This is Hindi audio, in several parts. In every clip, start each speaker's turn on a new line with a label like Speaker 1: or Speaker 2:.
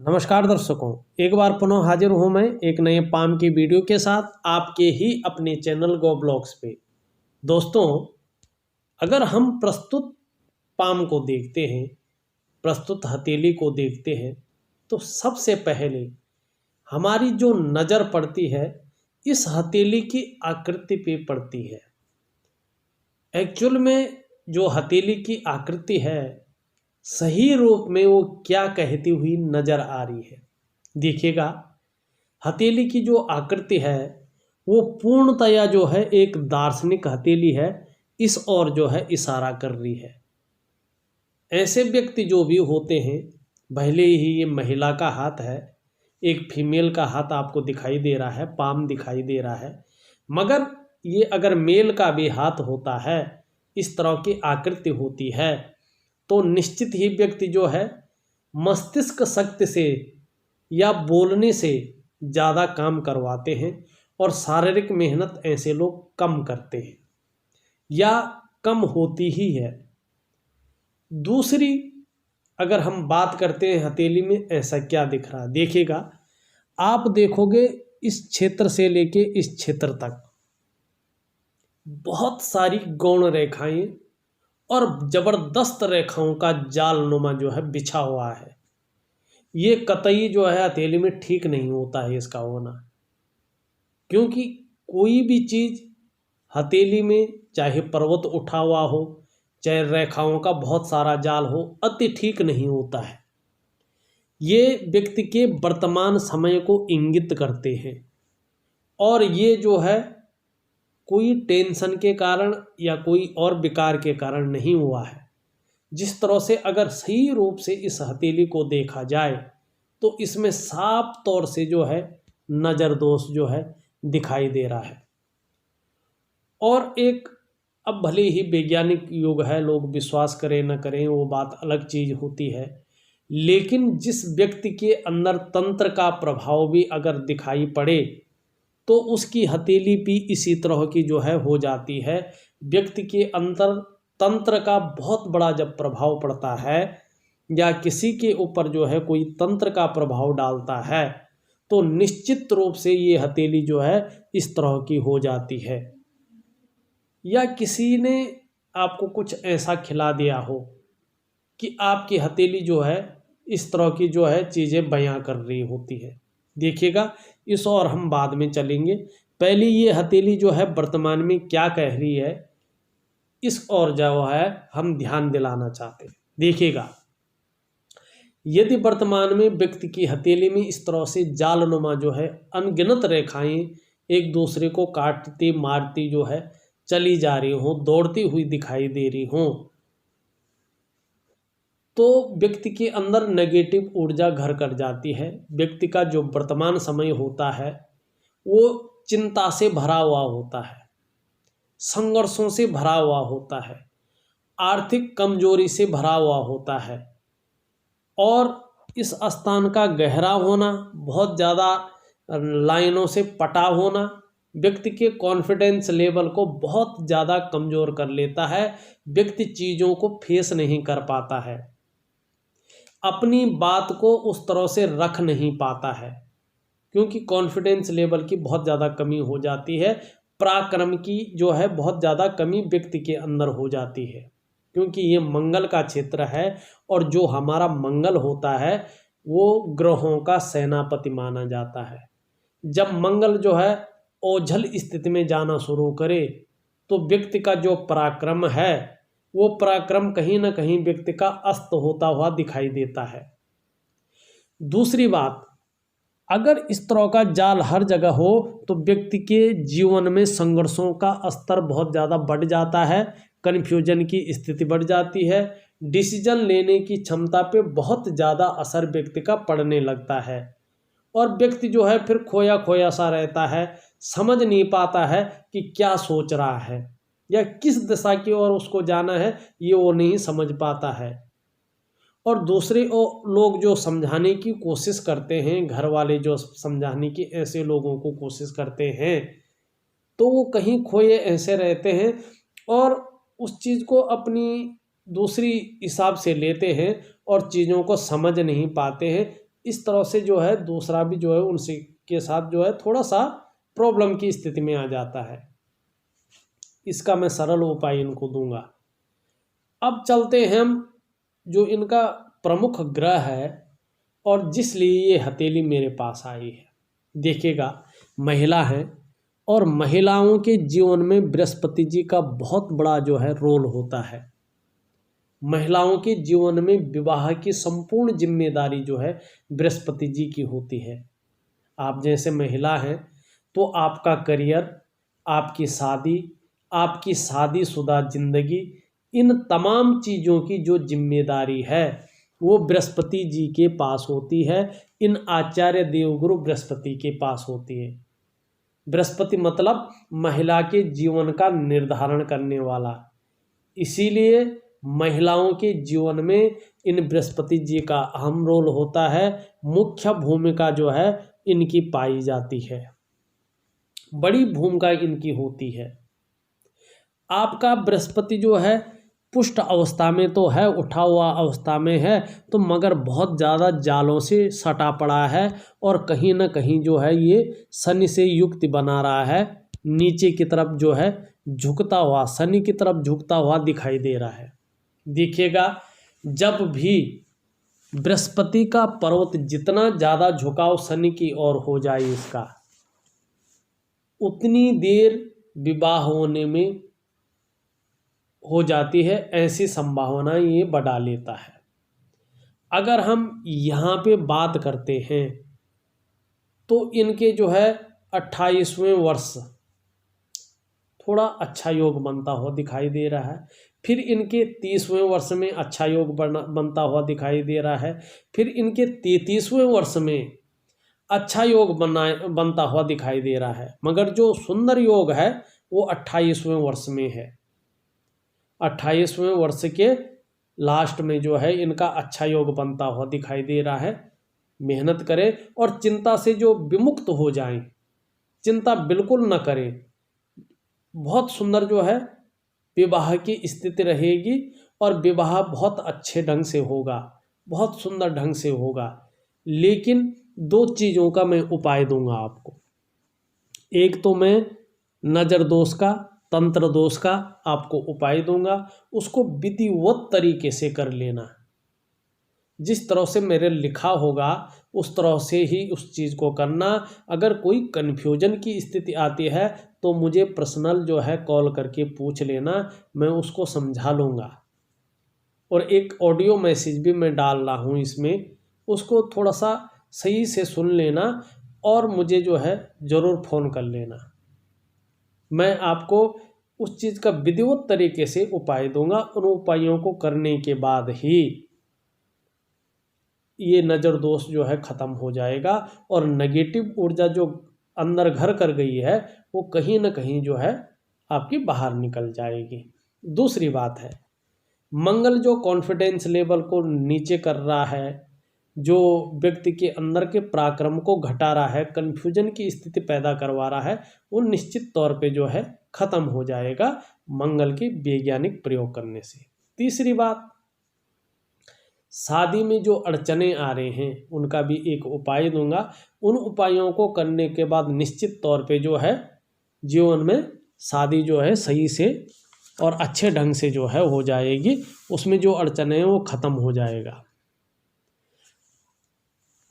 Speaker 1: नमस्कार दर्शकों, एक बार पुनः हाजिर हूं मैं एक नए पाम की वीडियो के साथ आपके ही अपने चैनल गो ब्लॉग्स पे। दोस्तों, अगर हम प्रस्तुत पाम को देखते हैं, प्रस्तुत हथेली को देखते हैं, तो सबसे पहले हमारी जो नज़र पड़ती है इस हथेली की आकृति पे पड़ती है। एक्चुअल में जो हथेली की आकृति है, सही रूप में वो क्या कहती हुई नज़र आ रही है। देखिएगा, हथेली की जो आकृति है वो पूर्णतया जो है एक दार्शनिक हथेली है, इस ओर जो है इशारा कर रही है। ऐसे व्यक्ति जो भी होते हैं, भले ही ये महिला का हाथ है, एक फीमेल का हाथ आपको दिखाई दे रहा है, पाम दिखाई दे रहा है, मगर ये अगर मेल का भी हाथ होता है, इस तरह की आकृति होती है, तो निश्चित ही व्यक्ति जो है मस्तिष्क शक्ति से या बोलने से ज़्यादा काम करवाते हैं और शारीरिक मेहनत ऐसे लोग कम करते हैं या कम होती ही है। दूसरी, अगर हम बात करते हैं हथेली में ऐसा क्या दिख रहा है, देखिएगा, आप देखोगे इस क्षेत्र से लेके इस क्षेत्र तक बहुत सारी गौण रेखाएं और जबरदस्त रेखाओं का जाल नुमा जो है बिछा हुआ है। ये कतई जो है हथेली में ठीक नहीं होता है इसका होना, क्योंकि कोई भी चीज़ हथेली में, चाहे पर्वत उठा हुआ हो, चाहे रेखाओं का बहुत सारा जाल हो, अति ठीक नहीं होता है। ये व्यक्ति के वर्तमान समय को इंगित करते हैं और ये जो है कोई टेंशन के कारण या कोई और विकार के कारण नहीं हुआ है। जिस तरह से अगर सही रूप से इस हथेली को देखा जाए तो इसमें साफ तौर से जो है नज़र दोष जो है दिखाई दे रहा है। और एक, अब भले ही वैज्ञानिक युग है, लोग विश्वास करें न करें वो बात अलग चीज़ होती है, लेकिन जिस व्यक्ति के अंदर तंत्र का प्रभाव भी अगर दिखाई पड़े तो उसकी हथेली भी इसी तरह की जो है हो जाती है। व्यक्ति के अंदर तंत्र का बहुत बड़ा जब प्रभाव पड़ता है या किसी के ऊपर जो है कोई तंत्र का प्रभाव डालता है तो निश्चित रूप से ये हथेली जो है इस तरह की हो जाती है। या किसी ने आपको कुछ ऐसा खिला दिया हो कि आपकी हथेली जो है इस तरह की जो है चीज़ें बयां कर रही होती है। देखिएगा, इस और हम बाद में चलेंगे, पहले ये हथेली जो है वर्तमान में क्या कह रही है, इस और जो है हम ध्यान दिलाना चाहते हैं। देखिएगा, यदि वर्तमान में व्यक्ति की हथेली में इस तरह से जालनुमा जो है अनगिनत रेखाएं एक दूसरे को काटती मारती जो है चली जा रही हों, दौड़ती हुई दिखाई दे रही हों, तो व्यक्ति के अंदर नेगेटिव ऊर्जा घर कर जाती है। व्यक्ति का जो वर्तमान समय होता है वो चिंता से भरा हुआ होता है, संघर्षों से भरा हुआ होता है, आर्थिक कमजोरी से भरा हुआ होता है और इस स्थान का गहरा होना, बहुत ज़्यादा लाइनों से पटा होना व्यक्ति के कॉन्फिडेंस लेवल को बहुत ज़्यादा कमज़ोर कर लेता है। व्यक्ति चीज़ों को फेस नहीं कर पाता है, अपनी बात को उस तरह से रख नहीं पाता है, क्योंकि कॉन्फिडेंस लेवल की बहुत ज़्यादा कमी हो जाती है। पराक्रम की जो है बहुत ज़्यादा कमी व्यक्ति के अंदर हो जाती है, क्योंकि ये मंगल का क्षेत्र है और जो हमारा मंगल होता है वो ग्रहों का सेनापति माना जाता है। जब मंगल जो है ओझल स्थिति में जाना शुरू करे तो व्यक्ति का जो पराक्रम है वो पराक्रम कहीं ना कहीं व्यक्ति का अस्त होता हुआ दिखाई देता है। दूसरी बात, अगर इस तरह का जाल हर जगह हो तो व्यक्ति के जीवन में संघर्षों का स्तर बहुत ज़्यादा बढ़ जाता है, कन्फ्यूजन की स्थिति बढ़ जाती है, डिसीजन लेने की क्षमता पे बहुत ज़्यादा असर व्यक्ति का पड़ने लगता है और व्यक्ति जो है फिर खोया खोया सा रहता है, समझ नहीं पाता है कि क्या सोच रहा है या किस दिशा की ओर उसको जाना है, ये वो नहीं समझ पाता है। और दूसरे लोग जो समझाने की कोशिश करते हैं, घर वाले जो समझाने की ऐसे लोगों को कोशिश करते हैं, तो वो कहीं खोए ऐसे रहते हैं और उस चीज़ को अपनी दूसरी हिसाब से लेते हैं और चीज़ों को समझ नहीं पाते हैं। इस तरह से जो है दूसरा भी जो है उनसे के साथ जो है थोड़ा सा प्रॉब्लम की स्थिति में आ जाता है। इसका मैं सरल उपाय इनको दूंगा। अब चलते हैं हम जो इनका प्रमुख ग्रह है और जिस लिए ये हथेली मेरे पास आई है। देखिएगा, महिला है और महिलाओं के जीवन में बृहस्पति जी का बहुत बड़ा जो है रोल होता है। महिलाओं के जीवन में विवाह की संपूर्ण जिम्मेदारी जो है बृहस्पति जी की होती है। आप जैसे महिला हैं तो आपका करियर, आपकी शादीशुदा जिंदगी, इन तमाम चीज़ों की जो जिम्मेदारी है वो बृहस्पति जी के पास होती है। इन आचार्य देवगुरु बृहस्पति के पास होती है। बृहस्पति मतलब महिला के जीवन का निर्धारण करने वाला, इसीलिए महिलाओं के जीवन में इन बृहस्पति जी का अहम रोल होता है। मुख्य भूमिका जो है इनकी पाई जाती है, बड़ी भूमिका इनकी होती है। आपका बृहस्पति जो है पुष्ट अवस्था में तो है, उठा हुआ अवस्था में है, तो मगर बहुत ज़्यादा जालों से सटा पड़ा है और कहीं ना कहीं जो है ये शनि से युक्ति बना रहा है। नीचे की तरफ जो है झुकता हुआ, शनि की तरफ झुकता हुआ दिखाई दे रहा है। देखिएगा, जब भी बृहस्पति का पर्वत जितना ज़्यादा झुकाव शनि की ओर हो जाए इसका, उतनी देर विवाह होने में हो जाती है, ऐसी संभावना ये बढ़ा लेता है। अगर हम यहाँ पे बात करते हैं तो इनके जो है 28वें वर्ष थोड़ा अच्छा योग बनता हुआ दिखाई दे रहा है। फिर इनके 30वें वर्ष में अच्छा योग बनता हुआ दिखाई दे रहा है। फिर इनके 33वें वर्ष में अच्छा योग बनता हुआ दिखाई दे रहा है। मगर जो सुंदर योग है वो 28वें वर्ष में है। 28वें वर्ष के लास्ट में जो है इनका अच्छा योग बनता हुआ दिखाई दे रहा है। मेहनत करें और चिंता से जो विमुक्त हो जाएं, चिंता बिल्कुल न करें। बहुत सुंदर जो है विवाह की स्थिति रहेगी और विवाह बहुत अच्छे ढंग से होगा, बहुत सुंदर ढंग से होगा। लेकिन दो चीज़ों का मैं उपाय दूंगा आपको। एक तो मैं नज़र दोष का, तंत्र दोष का आपको उपाय दूंगा, उसको विधिवत तरीके से कर लेना। जिस तरह से मेरे लिखा होगा उस तरह से ही उस चीज़ को करना। अगर कोई कन्फ्यूजन की स्थिति आती है तो मुझे पर्सनल जो है कॉल करके पूछ लेना, मैं उसको समझा लूँगा। और एक ऑडियो मैसेज भी मैं डाल रहा हूँ इसमें, उसको थोड़ा सा सही से सुन लेना और मुझे जो है ज़रूर फ़ोन कर लेना। मैं आपको उस चीज़ का विधिवत तरीके से उपाय दूंगा। उन उपायों को करने के बाद ही ये नज़र दोष जो है ख़त्म हो जाएगा और नेगेटिव ऊर्जा जो अंदर घर कर गई है वो कहीं ना कहीं जो है आपकी बाहर निकल जाएगी। दूसरी बात है, मंगल जो कॉन्फिडेंस लेवल को नीचे कर रहा है, जो व्यक्ति के अंदर के पराक्रम को घटा रहा है, कन्फ्यूजन की स्थिति पैदा करवा रहा है, वो निश्चित तौर पे जो है ख़त्म हो जाएगा मंगल के वैज्ञानिक प्रयोग करने से। तीसरी बात, शादी में जो अड़चने आ रहे हैं उनका भी एक उपाय दूंगा। उन उपायों को करने के बाद निश्चित तौर पे जो है जीवन में शादी जो है सही से और अच्छे ढंग से जो है हो जाएगी। उसमें जो अड़चने हैं वो ख़त्म हो जाएगा।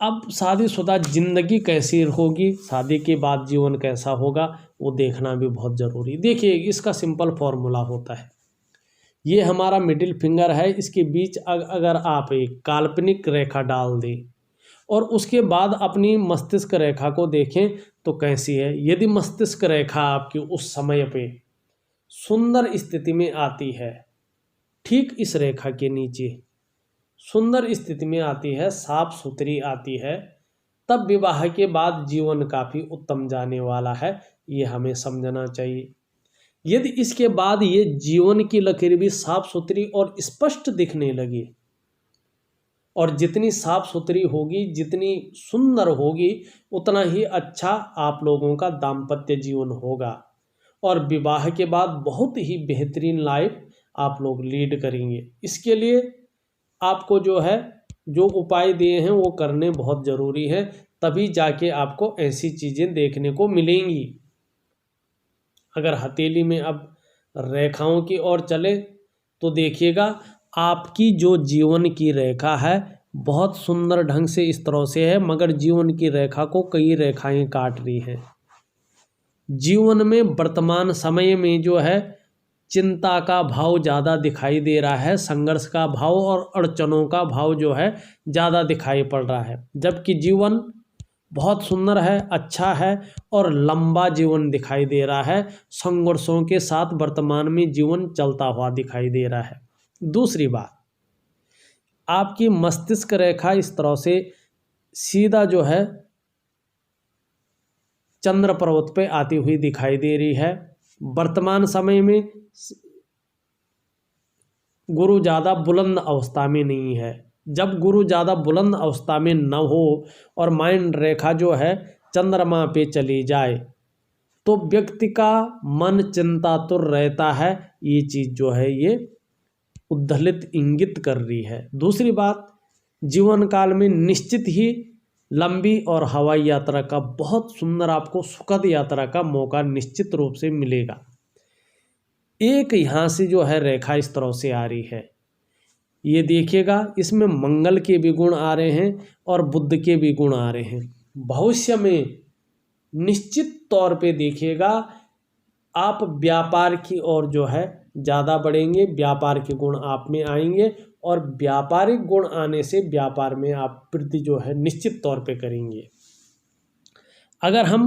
Speaker 1: अब शादीशुदा जिंदगी कैसी होगी, शादी के बाद जीवन कैसा होगा, वो देखना भी बहुत ज़रूरी। देखिए, इसका सिंपल फॉर्मूला होता है, ये हमारा मिडिल फिंगर है, इसके बीच अगर आप एक काल्पनिक रेखा डाल दें और उसके बाद अपनी मस्तिष्क रेखा को देखें तो कैसी है। यदि मस्तिष्क रेखा आपकी उस समय पे सुंदर स्थिति में आती है, ठीक इस रेखा के नीचे सुंदर स्थिति में आती है, साफ सुथरी आती है, तब विवाह के बाद जीवन काफ़ी उत्तम जाने वाला है, ये हमें समझना चाहिए। यदि इसके बाद ये जीवन की लकीर भी साफ सुथरी और स्पष्ट दिखने लगी, और जितनी साफ सुथरी होगी, जितनी सुंदर होगी, उतना ही अच्छा आप लोगों का दाम्पत्य जीवन होगा और विवाह के बाद बहुत ही बेहतरीन लाइफ आप लोग लीड करेंगे। इसके लिए आपको जो है जो उपाय दिए हैं वो करने बहुत ज़रूरी है, तभी जाके आपको ऐसी चीज़ें देखने को मिलेंगी। अगर हथेली में अब रेखाओं की ओर चले तो देखिएगा, आपकी जो जीवन की रेखा है बहुत सुंदर ढंग से इस तरह से है, मगर जीवन की रेखा को कई रेखाएं काट रही हैं। जीवन में वर्तमान समय में जो है चिंता का भाव ज़्यादा दिखाई दे रहा है, संघर्ष का भाव और अड़चनों का भाव जो है ज़्यादा दिखाई पड़ रहा है। जबकि जीवन बहुत सुंदर है, अच्छा है और लंबा जीवन दिखाई दे रहा है। संघर्षों के साथ वर्तमान में जीवन चलता हुआ दिखाई दे रहा है। दूसरी बात, आपकी मस्तिष्क रेखा इस तरह से सीधा जो है चंद्र पर्वत पे आती हुई दिखाई दे रही है। वर्तमान समय में गुरु ज़्यादा बुलंद अवस्था में नहीं है। जब गुरु ज़्यादा बुलंद अवस्था में न हो और माइंड रेखा जो है चंद्रमा पे चली जाए तो व्यक्ति का मन चिंतातुर रहता है। ये चीज़ जो है ये उद्धलित इंगित कर रही है। दूसरी बात, जीवन काल में निश्चित ही लंबी और हवाई यात्रा का बहुत सुंदर आपको सुखद यात्रा का मौका निश्चित रूप से मिलेगा। एक यहाँ से जो है रेखा इस तरह से आ रही है, ये देखिएगा, इसमें मंगल के भी गुण आ रहे हैं और बुध के भी गुण आ रहे हैं। भविष्य में निश्चित तौर पे देखिएगा आप व्यापार की ओर जो है ज़्यादा बढ़ेंगे, व्यापार के गुण आप में आएंगे और व्यापारिक गुण आने से व्यापार में आप वृद्धि जो है निश्चित तौर पे करेंगे। अगर हम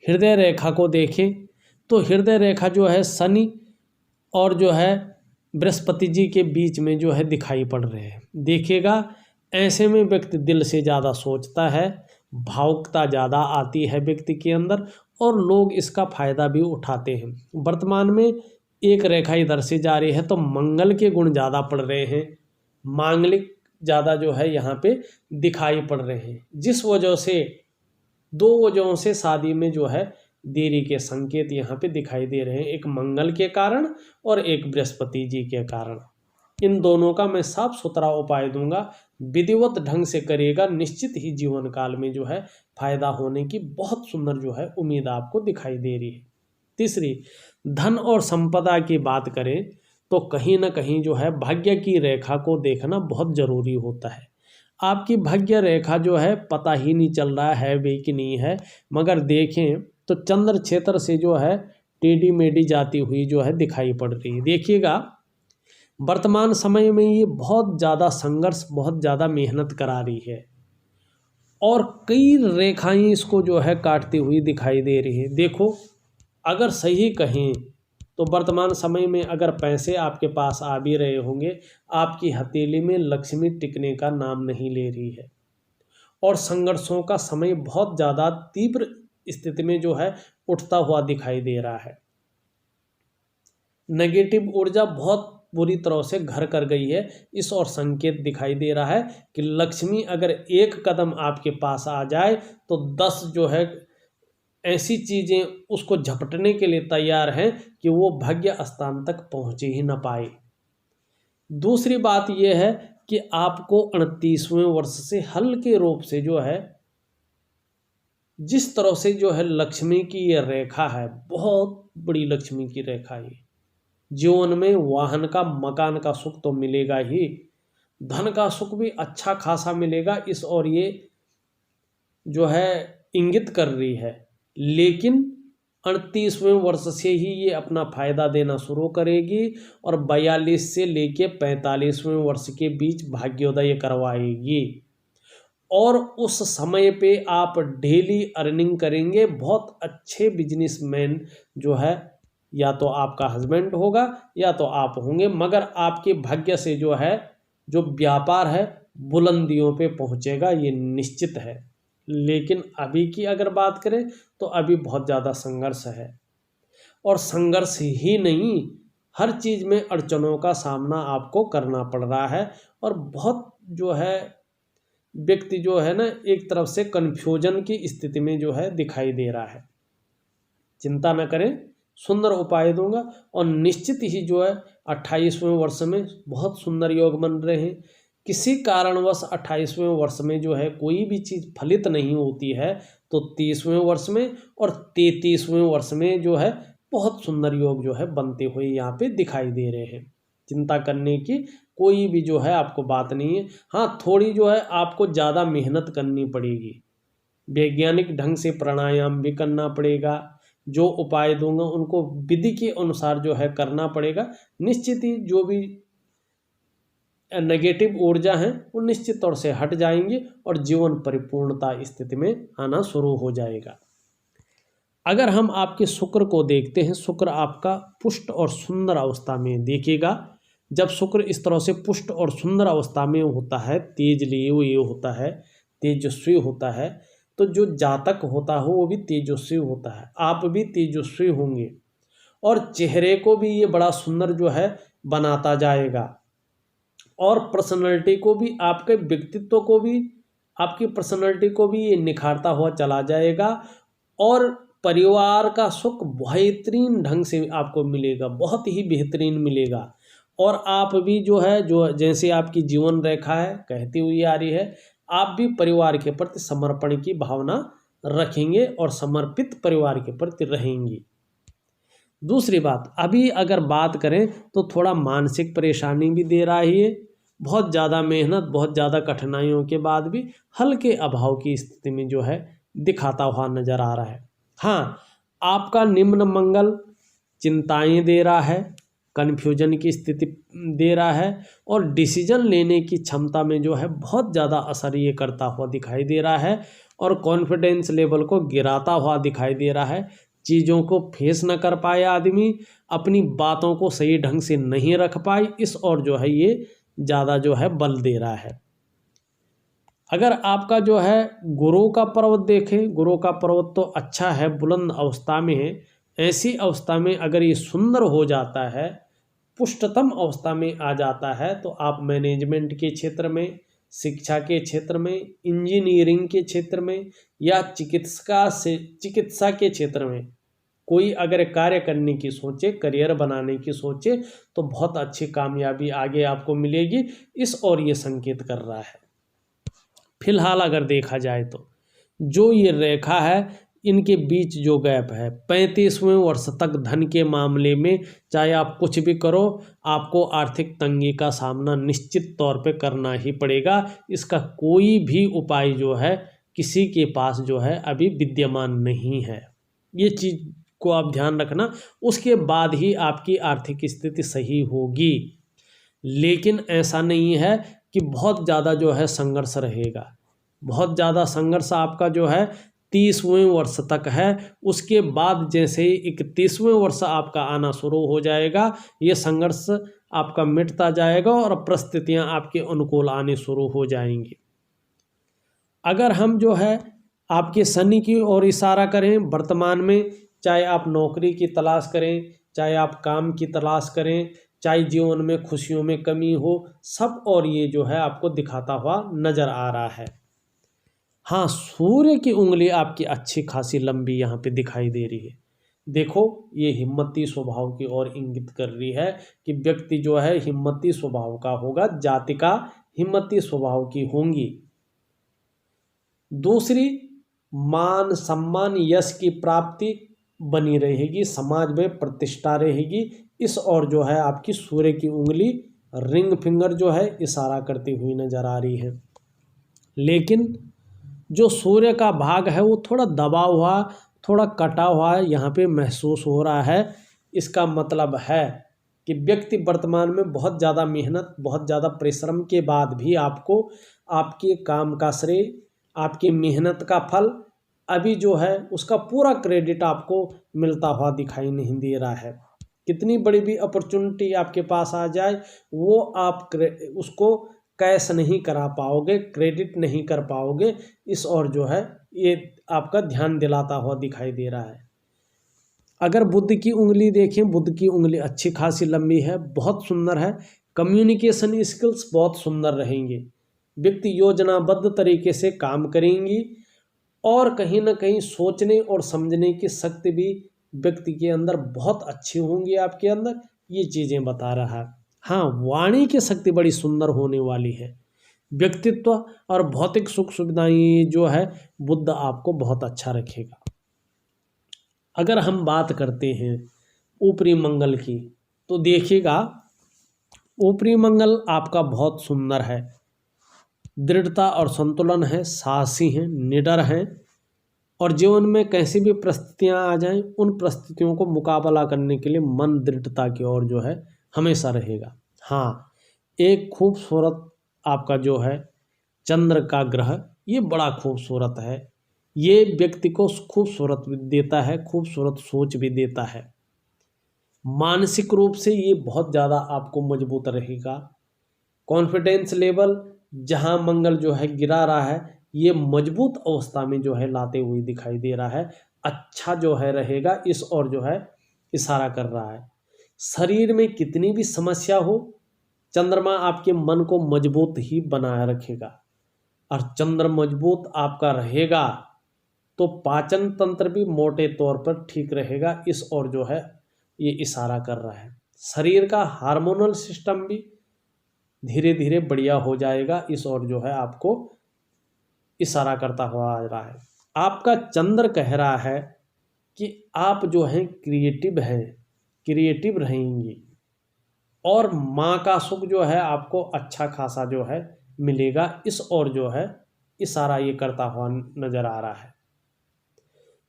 Speaker 1: हृदय रेखा को देखें तो हृदय रेखा जो है शनि और जो है बृहस्पति जी के बीच में जो है दिखाई पड़ रहे हैं। देखिएगा, ऐसे में व्यक्ति दिल से ज़्यादा सोचता है, भावुकता ज़्यादा आती है व्यक्ति के अंदर और लोग इसका फ़ायदा भी उठाते हैं। वर्तमान में एक रेखा इधर से जा रही है तो मंगल के गुण ज़्यादा पड़ रहे हैं, मांगलिक ज़्यादा जो है यहाँ पे दिखाई पड़ रहे हैं, जिस वजह से दो वजहों से शादी में जो है देरी के संकेत यहाँ पे दिखाई दे रहे हैं, एक मंगल के कारण और एक बृहस्पति जी के कारण। इन दोनों का मैं साफ सुथरा उपाय दूंगा, विधिवत ढंग से करिएगा, निश्चित ही जीवन काल में जो है फायदा होने की बहुत सुंदर जो है उम्मीद आपको दिखाई दे रही है। तीसरी, धन और संपदा की बात करें तो कहीं ना कहीं जो है भाग्य की रेखा को देखना बहुत जरूरी होता है। आपकी भाग्य रेखा जो है पता ही नहीं चल रहा है वे कि नहीं है, मगर देखें तो चंद्र क्षेत्र से जो है टेढ़ी मेढ़ी जाती हुई जो है दिखाई पड़ रही है। देखिएगा, वर्तमान समय में ये बहुत ज़्यादा संघर्ष, बहुत ज़्यादा मेहनत करा रही है और कई रेखाएं इसको जो है काटती हुई दिखाई दे रही है। देखो, अगर सही कहें तो वर्तमान समय में अगर पैसे आपके पास आ भी रहे होंगे, आपकी हथेली में लक्ष्मी टिकने का नाम नहीं ले रही है और संघर्षों का समय बहुत ज़्यादा तीव्र स्थिति में जो है उठता हुआ दिखाई दे रहा है। नेगेटिव ऊर्जा बहुत बुरी तरह से घर कर गई है, इस और संकेत दिखाई दे रहा है कि लक्ष्मी अगर एक कदम आपके पास आ जाए तो 10 जो है ऐसी चीज़ें उसको झपटने के लिए तैयार हैं कि वो भाग्य स्थान तक पहुँच ही ना पाए। दूसरी बात यह है कि आपको 38वें वर्ष से हल्के रूप से जो है, जिस तरह से जो है लक्ष्मी की ये रेखा है, बहुत बड़ी लक्ष्मी की रेखा है। जीवन में वाहन का, मकान का सुख तो मिलेगा ही, धन का सुख भी अच्छा खासा मिलेगा, इस और ये जो है इंगित कर रही है। लेकिन 38वें वर्ष से ही ये अपना फायदा देना शुरू करेगी और 42 से लेके 45वें वर्ष के बीच भाग्योदय करवाएगी और उस समय पे आप डेली अर्निंग करेंगे। बहुत अच्छे बिजनेसमैन जो है, या तो आपका हस्बैंड होगा या तो आप होंगे, मगर आपके भाग्य से जो है जो व्यापार है बुलंदियों पे पहुंचेगा, ये निश्चित है। लेकिन अभी की अगर बात करें तो अभी बहुत ज़्यादा संघर्ष है और संघर्ष ही नहीं, हर चीज़ में अड़चनों का सामना आपको करना पड़ रहा है और बहुत जो है व्यक्ति जो है ना एक तरफ से कन्फ्यूजन की स्थिति में जो है दिखाई दे रहा है। चिंता न करें, सुंदर उपाय दूंगा और निश्चित ही जो है 28वें वर्ष में बहुत सुंदर योग बन रहे हैं। किसी कारणवश 28वें वर्ष में जो है कोई भी चीज़ फलित नहीं होती है तो 30वें वर्ष में और 33वें वर्ष में जो है बहुत सुंदर योग जो है बनते हुए यहाँ पे दिखाई दे रहे हैं। चिंता करने की कोई भी जो है आपको बात नहीं है। हाँ, थोड़ी जो है आपको ज़्यादा मेहनत करनी पड़ेगी, वैज्ञानिक ढंग से प्राणायाम भी करना पड़ेगा, जो उपाय दूंगा उनको विधि के अनुसार जो है करना पड़ेगा। निश्चित ही जो भी नेगेटिव ऊर्जा हैं वो निश्चित तौर से हट जाएंगी और जीवन परिपूर्णता स्थिति में आना शुरू हो जाएगा। अगर हम आपके शुक्र को देखते हैं, शुक्र आपका पुष्ट और सुंदर अवस्था में देखिएगा। जब शुक्र इस तरह से पुष्ट और सुंदर अवस्था में होता है, तेज लिए हुए होता है, तेजस्वी होता है, तो जो जातक होता हो वो भी तेजस्वी होता है, आप भी तेजस्वी होंगे और चेहरे को भी ये बड़ा सुंदर जो है बनाता जाएगा और पर्सनैलिटी को भी, आपके व्यक्तित्व को भी, आपकी पर्सनैलिटी को भी ये निखारता हुआ चला जाएगा और परिवार का सुख बेहतरीन ढंग से आपको मिलेगा, बहुत ही बेहतरीन मिलेगा। और आप भी जो है, जो जैसे आपकी जीवन रेखा है कहती हुई आ रही है, आप भी परिवार के प्रति समर्पण की भावना रखेंगे और समर्पित परिवार के प्रति रहेंगी। दूसरी बात, अभी अगर बात करें तो थोड़ा मानसिक परेशानी भी दे रहा है ये, बहुत ज़्यादा मेहनत, बहुत ज़्यादा कठिनाइयों के बाद भी हल्के अभाव की स्थिति में जो है दिखाता हुआ नजर आ रहा है। हाँ, आपका निम्न मंगल चिंताएं दे रहा है, कन्फ्यूजन की स्थिति दे रहा है और डिसीजन लेने की क्षमता में जो है बहुत ज़्यादा असर ये करता हुआ दिखाई दे रहा है और कॉन्फिडेंस लेवल को गिराता हुआ दिखाई दे रहा है। चीज़ों को फेस न कर पाए आदमी, अपनी बातों को सही ढंग से नहीं रख पाए, इस और जो है ये ज़्यादा जो है बल दे रहा है। अगर आपका जो है गुरु का पर्वत देखें, गुरु का पर्वत तो अच्छा है, बुलंद अवस्था में है। ऐसी अवस्था में अगर ये सुंदर हो जाता है, पुष्टतम अवस्था में आ जाता है, तो आप मैनेजमेंट के क्षेत्र में, शिक्षा के क्षेत्र में, इंजीनियरिंग के क्षेत्र में या चिकित्सा के क्षेत्र में कोई अगर कार्य करने की सोचे, करियर बनाने की सोचे, तो बहुत अच्छी कामयाबी आगे आपको मिलेगी, इस और ये संकेत कर रहा है। फिलहाल अगर देखा जाए तो जो ये रेखा है, इनके बीच जो गैप है 35वें वर्ष तक धन के मामले में चाहे आप कुछ भी करो, आपको आर्थिक तंगी का सामना निश्चित तौर पे करना ही पड़ेगा। इसका कोई भी उपाय जो है किसी के पास जो है अभी विद्यमान नहीं है, ये चीज़ को आप ध्यान रखना। उसके बाद ही आपकी आर्थिक स्थिति सही होगी, लेकिन ऐसा नहीं है कि बहुत ज़्यादा जो है संघर्ष रहेगा। बहुत ज़्यादा संघर्ष आपका जो है 30वें वर्ष तक है, उसके बाद जैसे ही 31वें वर्ष आपका आना शुरू हो जाएगा, ये संघर्ष आपका मिटता जाएगा और परिस्थितियाँ आपके अनुकूल आने शुरू हो जाएंगी। अगर हम जो है आपके शनि की ओर इशारा करें, वर्तमान में चाहे आप नौकरी की तलाश करें, चाहे आप काम की तलाश करें, चाहे जीवन में खुशियों में कमी हो, सब और ये जो है आपको दिखाता हुआ नज़र आ रहा है। हाँ, सूर्य की उंगली आपकी अच्छी खासी लंबी यहाँ पे दिखाई दे रही है। देखो, ये हिम्मती स्वभाव की ओर इंगित कर रही है कि व्यक्ति जो है हिम्मती स्वभाव का होगा, जातिका हिम्मती स्वभाव की होंगी। दूसरी, मान सम्मान यश की प्राप्ति बनी रहेगी, समाज में प्रतिष्ठा रहेगी, इस और जो है आपकी सूर्य की उंगली रिंग फिंगर जो है इशारा करती हुई नजर आ रही है। लेकिन जो सूर्य का भाग है वो थोड़ा दबा हुआ, थोड़ा कटा हुआ यहाँ पे महसूस हो रहा है। इसका मतलब है कि व्यक्ति वर्तमान में बहुत ज़्यादा मेहनत, बहुत ज़्यादा परिश्रम के बाद भी आपको आपके काम का श्रेय, आपकी मेहनत का फल अभी जो है उसका पूरा क्रेडिट आपको मिलता हुआ दिखाई नहीं दे रहा है। कितनी बड़ी भी अपॉर्चुनिटी आपके पास आ जाए, वो आप उसको कैश नहीं करा पाओगे, क्रेडिट नहीं कर पाओगे, इस और जो है ये आपका ध्यान दिलाता हुआ दिखाई दे रहा है। अगर बुध की उंगली देखें, बुध की उंगली अच्छी खासी लंबी है, बहुत सुंदर है, कम्युनिकेशन स्किल्स बहुत सुंदर रहेंगे, व्यक्ति योजनाबद्ध तरीके से काम करेंगी और कहीं ना कहीं सोचने और समझने की शक्ति भी व्यक्ति के अंदर बहुत अच्छी होंगी आपके अंदर, ये चीज़ें बता रहा है। हाँ, वाणी की शक्ति बड़ी सुंदर होने वाली है, व्यक्तित्व और भौतिक सुख सुविधाएं जो है बुध आपको बहुत अच्छा रखेगा। अगर हम बात करते हैं ऊपरी मंगल की, तो देखिएगा ऊपरी मंगल आपका बहुत सुंदर है, दृढ़ता और संतुलन है, साहसी हैं, निडर हैं और जीवन में कैसी भी परिस्थितियां आ जाएं उन परिस्थितियों को मुकाबला करने के लिए मन दृढ़ता की ओर जो है हमेशा रहेगा। हाँ, एक खूबसूरत आपका जो है चंद्र का ग्रह, ये बड़ा खूबसूरत है, ये व्यक्ति को खूबसूरत भी देता है, खूबसूरत सोच भी देता है। मानसिक रूप से ये बहुत ज़्यादा आपको मजबूत रहेगा। कॉन्फिडेंस लेवल जहाँ मंगल जो है गिरा रहा है, ये मजबूत अवस्था में जो है लाते हुए दिखाई दे रहा है, अच्छा जो है रहेगा, इस ओर जो है इशारा कर रहा है। शरीर में कितनी भी समस्या हो, चंद्रमा आपके मन को मजबूत ही बनाए रखेगा और चंद्र मजबूत आपका रहेगा तो पाचन तंत्र भी मोटे तौर पर ठीक रहेगा, इस ओर जो है ये इशारा कर रहा है। शरीर का हार्मोनल सिस्टम भी धीरे धीरे बढ़िया हो जाएगा, इस ओर जो है आपको इशारा करता हुआ आ रहा है। आपका चंद्र कह रहा है कि आप जो हैं क्रिएटिव हैं, क्रिएटिव रहेंगी और माँ का सुख जो है आपको अच्छा खासा जो है मिलेगा, इस ओर जो है इशारा ये करता हुआ नजर आ रहा है।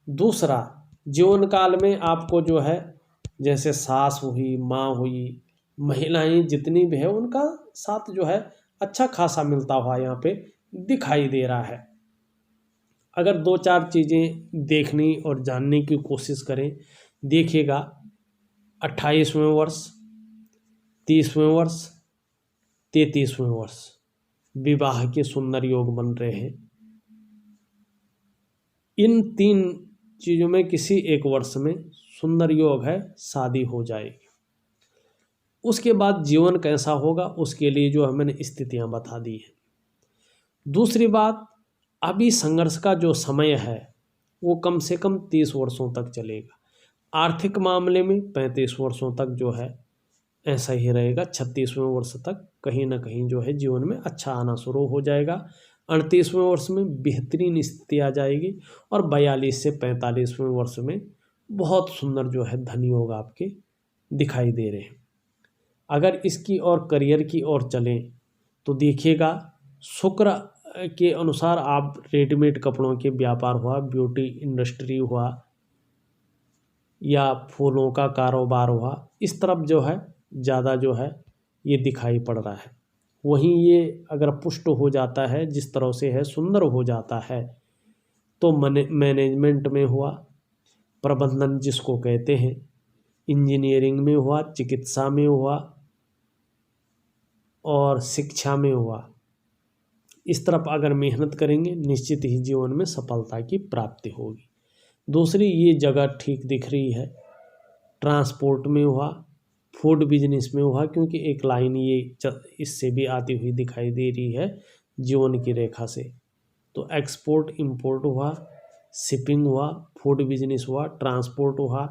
Speaker 1: दूसरा, जीवन काल में आपको जो है जैसे सास हुई, माँ हुई, महिलाएं जितनी भी है उनका साथ जो है अच्छा खासा मिलता हुआ यहाँ पे दिखाई दे रहा है। अगर दो चार चीज़ें देखने और जानने की कोशिश करें, देखिएगा 28वें वर्ष, 30वें वर्ष, 33वें वर्ष विवाह के सुंदर योग बन रहे हैं। इन 3 चीज़ों में किसी एक वर्ष में सुंदर योग है, शादी हो जाएगी। उसके बाद जीवन कैसा होगा उसके लिए जो है मैंने स्थितियां बता दी हैं। दूसरी बात, अभी संघर्ष का जो समय है वो कम से कम 30 वर्षों तक चलेगा। आर्थिक मामले में 35 वर्षों तक जो है ऐसा ही रहेगा। 36वें वर्ष तक कहीं ना कहीं जो है जीवन में अच्छा आना शुरू हो जाएगा। 38वें वर्ष में बेहतरीन स्थिति आ जाएगी और 42 से 45वें वर्ष में बहुत सुंदर जो है धन योग आपके दिखाई दे रहे हैं। अगर इसकी और करियर की ओर चलें तो देखिएगा शुक्र के अनुसार आप रेडीमेड कपड़ों के व्यापार हुआ, ब्यूटी इंडस्ट्री हुआ या फूलों का कारोबार हुआ, इस तरफ जो है ज़्यादा जो है ये दिखाई पड़ रहा है। वहीं ये अगर पुष्ट हो जाता है, जिस तरह से है सुंदर हो जाता है, तो मैनेजमेंट में हुआ, प्रबंधन जिसको कहते हैं, इंजीनियरिंग में हुआ, चिकित्सा में हुआ और शिक्षा में हुआ, इस तरफ अगर मेहनत करेंगे निश्चित ही जीवन में सफलता की प्राप्ति होगी। दूसरी, ये जगह ठीक दिख रही है, ट्रांसपोर्ट में हुआ, फूड बिजनेस में हुआ, क्योंकि एक लाइन ये इससे भी आती हुई दिखाई दे रही है जीवन की रेखा से। तो एक्सपोर्ट इंपोर्ट हुआ, शिपिंग हुआ, फूड बिजनेस हुआ, ट्रांसपोर्ट हुआ,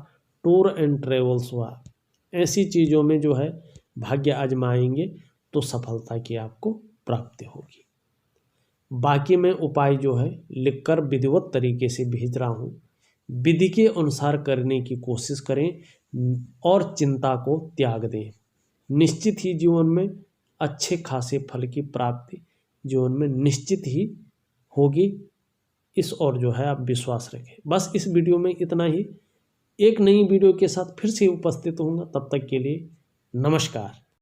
Speaker 1: टूर एंड ट्रेवल्स हुआ, ऐसी चीज़ों में जो है भाग्य आजमाएंगे तो सफलता की आपको प्राप्ति होगी। बाकी मैं उपाय जो है लिखकर विधिवत तरीके से भेज रहा हूँ, विधि के अनुसार करने की कोशिश करें और चिंता को त्याग दें। निश्चित ही जीवन में अच्छे खासे फल की प्राप्ति जीवन में निश्चित ही होगी, इस और जो है आप विश्वास रखें। बस इस वीडियो में इतना ही। एक नई वीडियो के साथ फिर से उपस्थित होऊंगा, तब तक के लिए नमस्कार।